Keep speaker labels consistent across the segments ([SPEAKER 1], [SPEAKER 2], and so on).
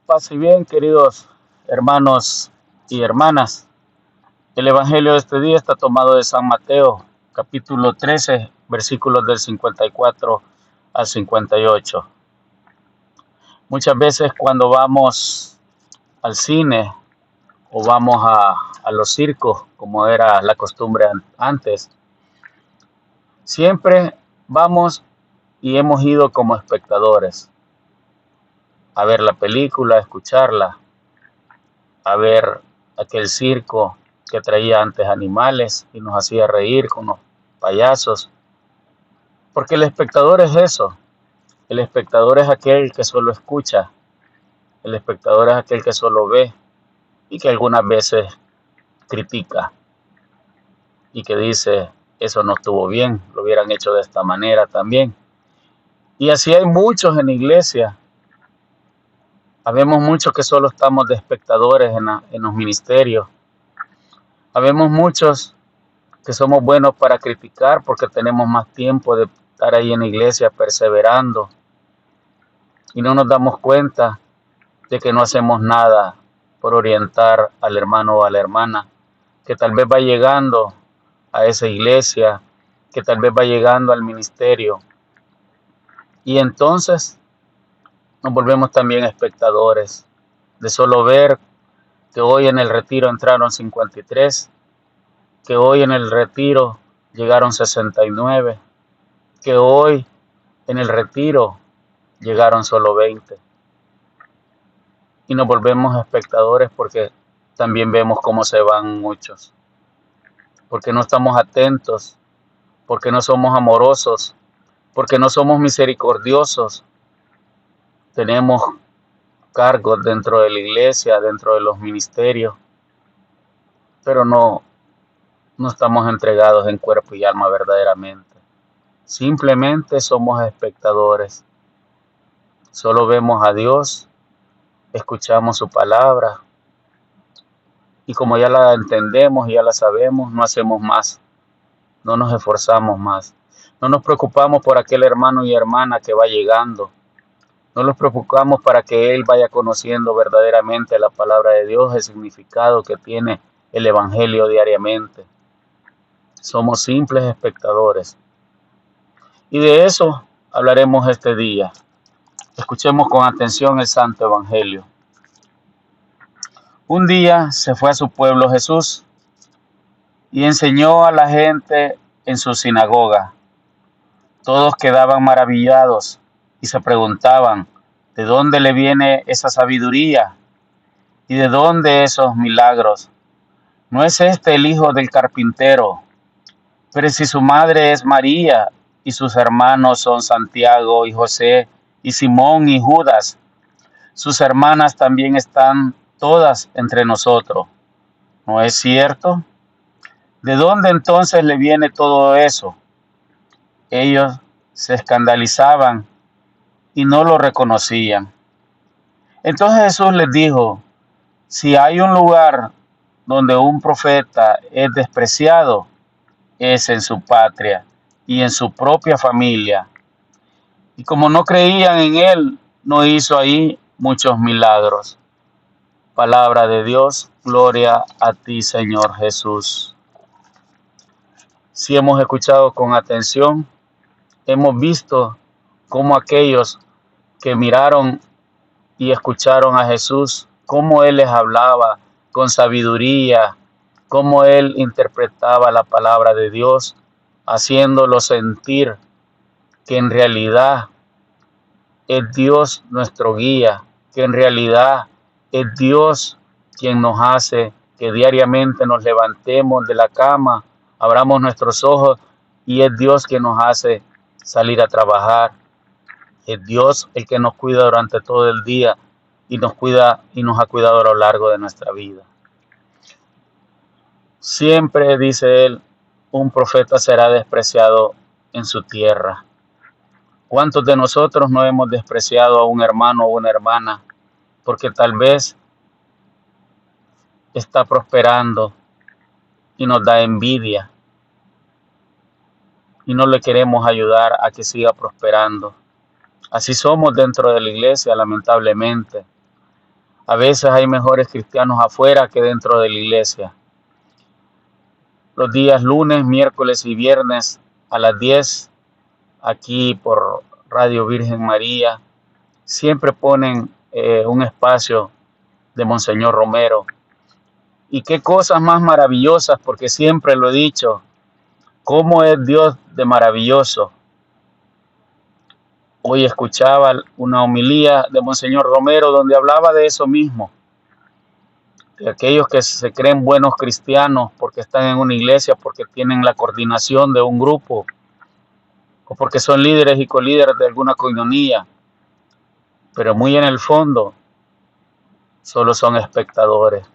[SPEAKER 1] Paz y bien, queridos hermanos y hermanas. El Evangelio de este día está tomado de San Mateo, capítulo 13, versículos del 54 al 58. Muchas veces cuando vamos al cine o vamos a los circos, como era la costumbre antes, siempre vamos y hemos ido como espectadores a ver la película, a escucharla, a ver aquel circo que traía antes animales y nos hacía reír con los payasos. Porque el espectador es eso. El espectador es aquel que solo escucha. El espectador es aquel que solo ve y que algunas veces critica y que dice, eso no estuvo bien, lo hubieran hecho de esta manera también. Y así hay muchos en la iglesia. Habemos muchos que solo estamos de espectadores en los ministerios. Habemos muchos que somos buenos para criticar porque tenemos más tiempo de estar ahí en la iglesia perseverando y no nos damos cuenta de que no hacemos nada por orientar al hermano o a la hermana que tal vez va llegando a esa iglesia, que tal vez va llegando al ministerio, y entonces nos volvemos también espectadores de solo ver que hoy en el retiro entraron 53, que hoy en el retiro llegaron 69, que hoy en el retiro llegaron solo 20. Y nos volvemos espectadores porque también vemos cómo se van muchos. Porque no estamos atentos, porque no somos amorosos, porque no somos misericordiosos. Tenemos cargos dentro de la iglesia, dentro de los ministerios, pero no estamos entregados en cuerpo y alma verdaderamente. Simplemente somos espectadores. Solo vemos a Dios, escuchamos su palabra y como ya la entendemos y ya la sabemos, no hacemos más, no nos esforzamos más, no nos preocupamos por aquel hermano y hermana que va llegando, no nos preocupamos para que él vaya conociendo verdaderamente la palabra de Dios, el significado que tiene el Evangelio diariamente. Somos simples espectadores y de eso hablaremos este día. Escuchemos con atención el Santo Evangelio. Un día se fue a su pueblo Jesús y enseñó a la gente en su sinagoga. Todos quedaban maravillados y se preguntaban, ¿de dónde le viene esa sabiduría? ¿Y de dónde esos milagros? ¿No es este el hijo del carpintero? Pero si su madre es María y sus hermanos son Santiago y José y Simón y Judas, sus hermanas también están todas entre nosotros. ¿No es cierto? ¿De dónde entonces le viene todo eso? Ellos se escandalizaban y no lo reconocían. Entonces Jesús les dijo, si hay un lugar donde un profeta es despreciado, es en su patria y en su propia familia. Y como no creían en él, no hizo ahí muchos milagros. Palabra de Dios, gloria a ti, Señor Jesús. Si hemos escuchado con atención, hemos visto cómo aquellos que miraron y escucharon a Jesús, cómo Él les hablaba con sabiduría, cómo Él interpretaba la palabra de Dios, haciéndolo sentir que en realidad es Dios nuestro guía, que en realidad es Dios quien nos hace que diariamente nos levantemos de la cama, abramos nuestros ojos y es Dios quien nos hace salir a trabajar. Es Dios el que nos cuida durante todo el día y nos cuida y nos ha cuidado a lo largo de nuestra vida. Siempre, dice él, un profeta será despreciado en su tierra. ¿Cuántos de nosotros no hemos despreciado a un hermano o una hermana porque tal vez está prosperando y nos da envidia y no le queremos ayudar a que siga prosperando? Así somos dentro de la iglesia, lamentablemente. A veces hay mejores cristianos afuera que dentro de la iglesia. Los días lunes, miércoles y viernes a las 10, aquí por Radio Virgen María, siempre ponen un espacio de Monseñor Romero. Y qué cosas más maravillosas, porque siempre lo he dicho, cómo es Dios de maravilloso. Hoy escuchaba una homilía de Monseñor Romero donde hablaba de eso mismo, de aquellos que se creen buenos cristianos porque están en una iglesia, porque tienen la coordinación de un grupo, o porque son líderes y colíderes de alguna coinonía, pero muy en el fondo solo son espectadores.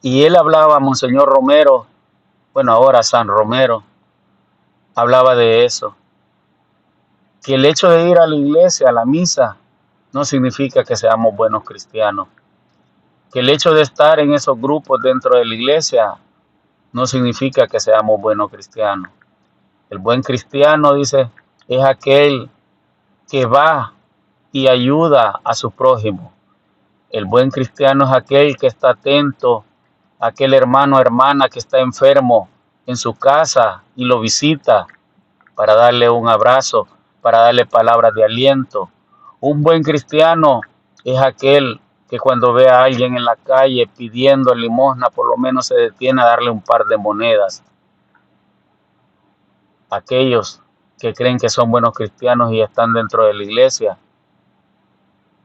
[SPEAKER 1] Y él hablaba, Monseñor Romero, bueno, ahora San Romero, hablaba de eso, que el hecho de ir a la iglesia, a la misa, no significa que seamos buenos cristianos, que el hecho de estar en esos grupos dentro de la iglesia no significa que seamos buenos cristianos. El buen cristiano, dice, es aquel que va y ayuda a su prójimo. El buen cristiano es aquel que está atento a aquel hermano o hermana que está enfermo en su casa y lo visita para darle un abrazo, para darle palabras de aliento. Un buen cristiano es aquel que cuando ve a alguien en la calle pidiendo limosna, por lo menos se detiene a darle un par de monedas. Aquellos que creen que son buenos cristianos y están dentro de la iglesia,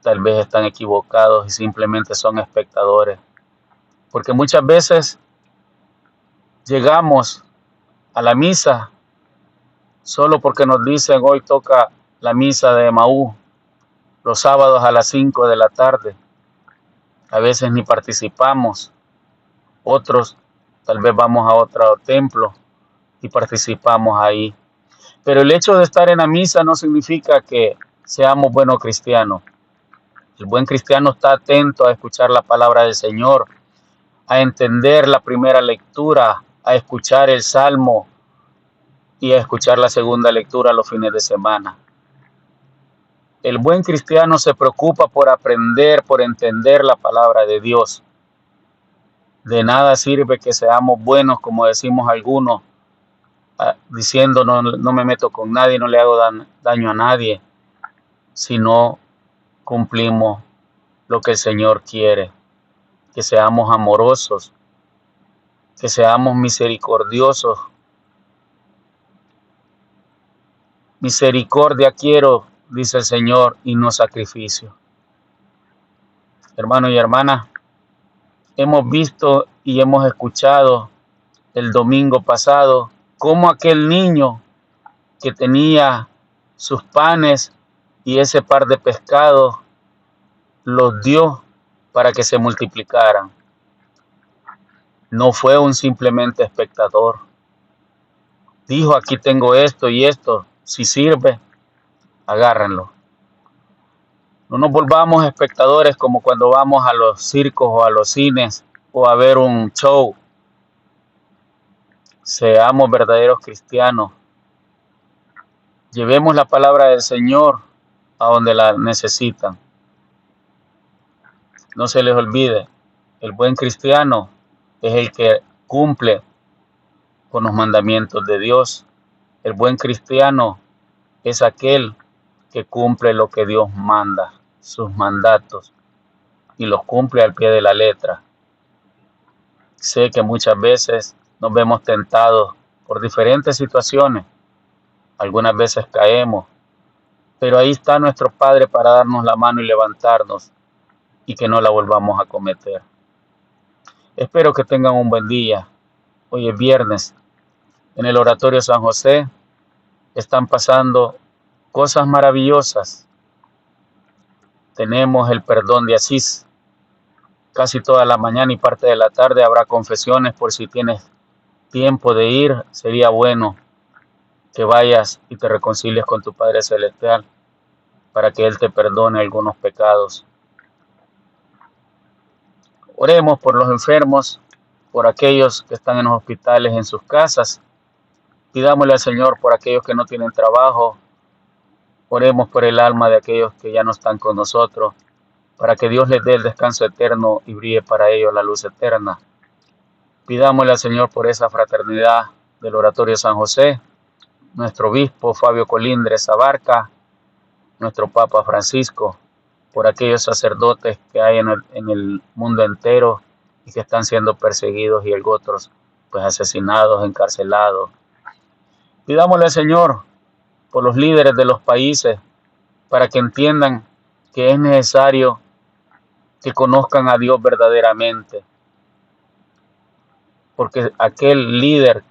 [SPEAKER 1] tal vez están equivocados y simplemente son espectadores. Porque muchas veces llegamos a la misa solo porque nos dicen hoy toca la misa de Emaús los sábados a las 5 de la tarde. A veces ni participamos. Otros tal vez vamos a otro templo y participamos ahí. Pero el hecho de estar en la misa no significa que seamos buenos cristianos. El buen cristiano está atento a escuchar la palabra del Señor, a entender la primera lectura, a escuchar el salmo y a escuchar la segunda lectura los fines de semana. El buen cristiano se preocupa por aprender, por entender la palabra de Dios. De nada sirve que seamos buenos, como decimos algunos, diciendo no me meto con nadie, no le hago daño a nadie, si no cumplimos lo que el Señor quiere, que seamos amorosos, que seamos misericordiosos. Misericordia quiero, dice el Señor, y no sacrificio. Hermanos y hermanas, hemos visto y hemos escuchado el domingo pasado cómo aquel niño que tenía sus panes y ese par de pescados los dio para que se multiplicaran. No fue un simplemente espectador. Dijo, aquí tengo esto y esto, si sirve, agárrenlo. No nos volvamos espectadores como cuando vamos a los circos o a los cines o a ver un show. Seamos verdaderos cristianos. Llevemos la palabra del Señor a donde la necesitan. No se les olvide, el buen cristiano es el que cumple con los mandamientos de Dios. El buen cristiano es aquel que cumple lo que Dios manda, sus mandatos, y los cumple al pie de la letra. Sé que muchas veces nos vemos tentados por diferentes situaciones. Algunas veces caemos, pero ahí está nuestro Padre para darnos la mano y levantarnos y que no la volvamos a cometer. Espero que tengan un buen día. Hoy es viernes. En el Oratorio San José están pasando cosas maravillosas. Tenemos el perdón de Asís. Casi toda la mañana y parte de la tarde habrá confesiones. Por si tienes tiempo de ir, sería bueno que vayas y te reconcilies con tu Padre Celestial para que Él te perdone algunos pecados. Oremos por los enfermos, por aquellos que están en los hospitales, en sus casas. Pidámosle al Señor por aquellos que no tienen trabajo. Oremos por el alma de aquellos que ya no están con nosotros. para que Dios les dé el descanso eterno y brille para ellos la luz eterna. Pidámosle al Señor por esa fraternidad del Oratorio San José, nuestro obispo Fabio Colindres Abarca, nuestro Papa Francisco, por aquellos sacerdotes que hay en el mundo entero y que están siendo perseguidos y otros pues asesinados, encarcelados. Pidámosle al Señor por los líderes de los países para que entiendan que es necesario que conozcan a Dios verdaderamente, porque aquel líder,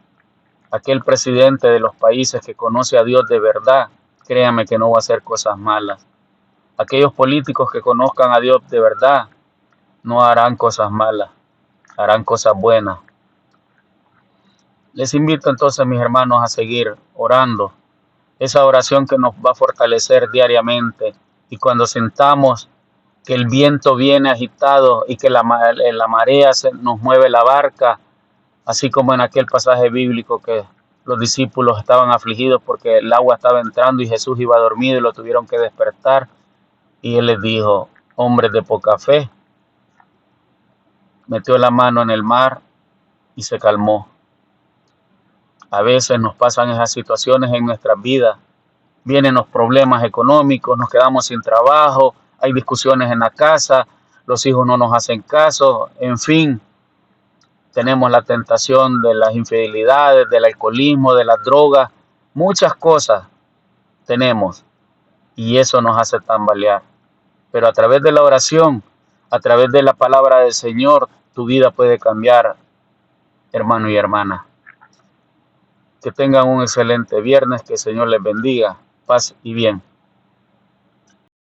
[SPEAKER 1] aquel presidente de los países que conoce a Dios de verdad, créame que no va a hacer cosas malas. Aquellos políticos que conozcan a Dios de verdad no harán cosas malas, harán cosas buenas. Les invito entonces, mis hermanos, a seguir orando. Esa oración que nos va a fortalecer diariamente. Y cuando sintamos que el viento viene agitado y que la marea nos mueve la barca, así como en aquel pasaje bíblico que los discípulos estaban afligidos porque el agua estaba entrando y Jesús iba dormido y lo tuvieron que despertar. Y él les dijo, hombres de poca fe, metió la mano en el mar y se calmó. A veces nos pasan esas situaciones en nuestras vidas. Vienen los problemas económicos, nos quedamos sin trabajo, hay discusiones en la casa, los hijos no nos hacen caso, en fin, tenemos la tentación de las infidelidades, del alcoholismo, de las drogas, muchas cosas tenemos y eso nos hace tambalear. Pero a través de la oración, a través de la palabra del Señor, tu vida puede cambiar, hermano y hermana. Que tengan un excelente viernes, que el Señor les bendiga, paz y bien.